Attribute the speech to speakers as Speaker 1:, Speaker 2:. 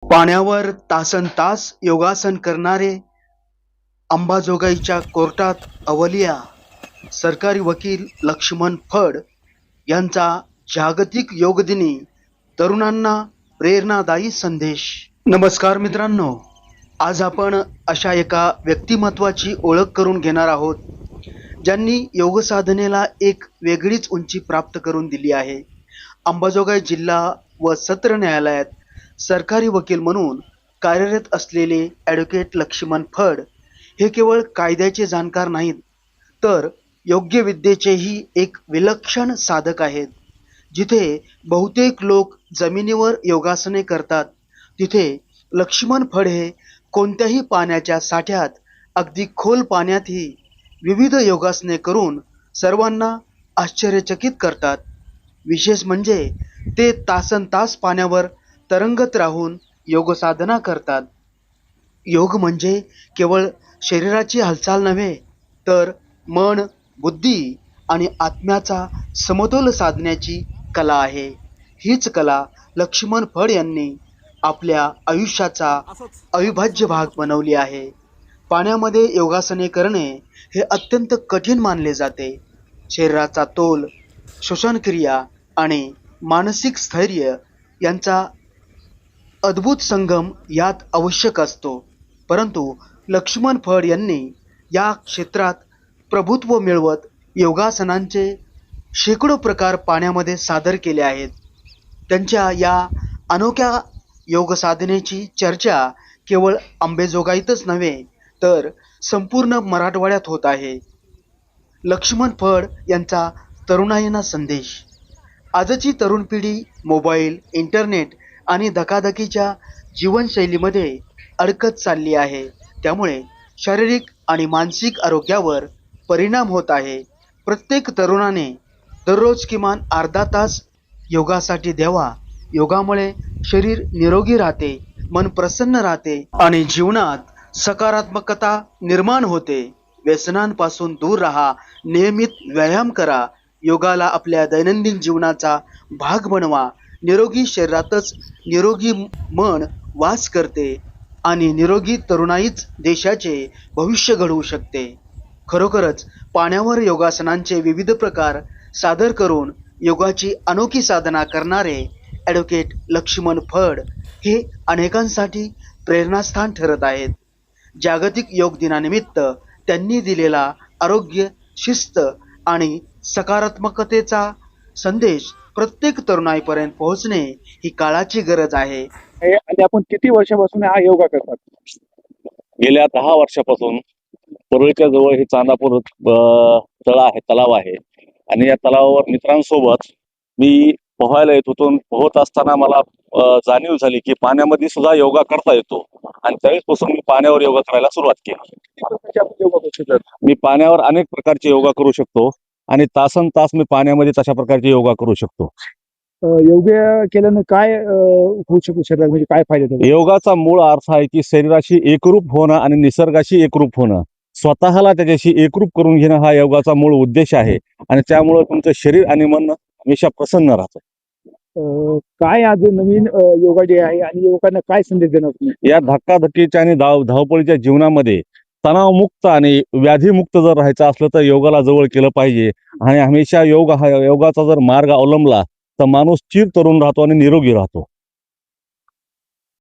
Speaker 1: पाण्यावर तासनतास योगासन करणारे अंबाजोगाईच्या कोर्टात अवलिया सरकारी वकील लक्ष्मण फड यांचा जागतिक योग दिनी तरुणांना प्रेरणादायी संदेश. नमस्कार मित्रांनो, आज आपण अशा एका व्यक्तिमत्वाची ओळख करून घेणार आहोत ज्यांनी योग साधनेला एक वेगळीच उंची प्राप्त करून दिली आहे. अंबाजोगाई जिल्हा व सत्र न्यायालयात सरकारी वकील म्हणून कार्यरत असलेले ॲडव्होकेट लक्ष्मण फड हे केवळ कायद्याचे जाणकार नाहीत, तर योग्य विद्येचेही एक विलक्षण साधक आहेत. जिथे बहुतेक लोक जमिनीवर योगासने करतात, तिथे लक्ष्मण फड हे कोणत्याही पाण्याच्या साठ्यात, अगदी खोल पाण्यातही विविध योगासने करून सर्वांना आश्चर्यचकित करतात. विशेष म्हणजे ते तासनतास पाण्यावर तरंगत राहून योग साधना करतात. योग म्हणजे केवळ शरीराची हालचाल नव्हे, तर मन, बुद्धी आणि आत्म्याचा समतोल साधण्याची कला आहे. हीच कला लक्ष्मण फड यांनी आपल्या आयुष्याचा अविभाज्य भाग बनवली आहे. पाण्यामध्ये योगासने करणे हे अत्यंत कठीण मानले जाते. शरीराचा तोल, श्वसनक्रिया आणि मानसिक स्थैर्य यांचा अद्भुत संगम यात आवश्यक असतो. परंतु लक्ष्मण फड यांनी या क्षेत्रात प्रभुत्व मिळवत योगासनांचे शेकडो प्रकार पाण्यामध्ये सादर केले आहेत. त्यांच्या या अनोख्या योग साधनेची चर्चा केवळ अंबाजोगाईतच नव्हे, तर संपूर्ण मराठवाड्यात होत आहे. लक्ष्मण फड यांचा तरुणाईंना संदेश. आजची तरुण पिढी मोबाईल, इंटरनेट आणि धकाधकीच्या जीवनशैलीमध्ये अडकत चालली आहे. त्यामुळे शारीरिक आणि मानसिक आरोग्यावर परिणाम होत आहे. प्रत्येक तरुणाने दररोज किमान अर्धा तास योगासाठी द्यावा. योगामुळे शरीर निरोगी राहते, मन प्रसन्न राहते आणि जीवनात सकारात्मकता निर्माण होते. व्यसनांपासून दूर राहा, नियमित व्यायाम करा, योगाला आपल्या दैनंदिन जीवनाचा भाग बनवा. निरोगी शरीरातच निरोगी मन वास करते आणि निरोगी तरुणाईच देशाचे भविष्य घडवू शकते. खरोखरच पाण्यावर योगासनांचे विविध प्रकार सादर करून योगाची अनोखी साधना करणारे ॲडव्होकेट लक्ष्मण फड हे अनेकांसाठी प्रेरणास्थान ठरत आहेत. जागतिक योग दिनानिमित्त त्यांनी दिलेला आरोग्य, शिस्त आणि सकारात्मकतेचा संदेश प्रत्येक तरुणाईपर्यंत पोहोचणे ही काळाची गरज आहे.
Speaker 2: आणि आपण किती वर्षापासून हा योगा करतात?
Speaker 3: गेल्या 10 वर्षापासून परळीच्या जवळ हे चांदापूर तलाव आहे आणि या तलावावर मित्रांसोबत मी पोहायला येत होतो. पोहत असताना मला जाणीव झाली की पाण्यामध्ये सुद्धा योगा करता येतो आणि त्यावेळेसपासून मी पाण्यावर योगा करायला सुरुवात केली. मी पाण्यावर अनेक प्रकारचे योगा करू शकतो आणि तासन तास मी पाण्यामध्ये तशा प्रकारचे योगा करू शकतो.
Speaker 2: योगा केल्यानं काय होऊ शकतो शरीरात, म्हणजे काय फायदे?
Speaker 3: योगाचा मूळ अर्थ आहे की शरीराशी एकरूप होणं आणि निसर्गाशी एकरूप होणं, स्वतःला त्याच्याशी एकरूप करून घेणं हा योगाचा मूळ उद्देश आहे आणि त्यामुळे तुमचं शरीर आणि मन हमेशा प्रसन्न राहतं.
Speaker 2: काय आज नवीन योगा डे आहे आणि योगांना काय संदेश देणार तुम्ही?
Speaker 3: या धक्काधक्कीच्या आणि धावपळीच्या जीवनामध्ये तणावमुक्त आणि व्याधीमुक्त जर राहायचं असलं तर योगाला जवळ केलं पाहिजे आणि हमेशा योगाचा जर मार्ग अवलंबला तर माणूस चिर तरुण राहतो आणि निरोगी राहतो.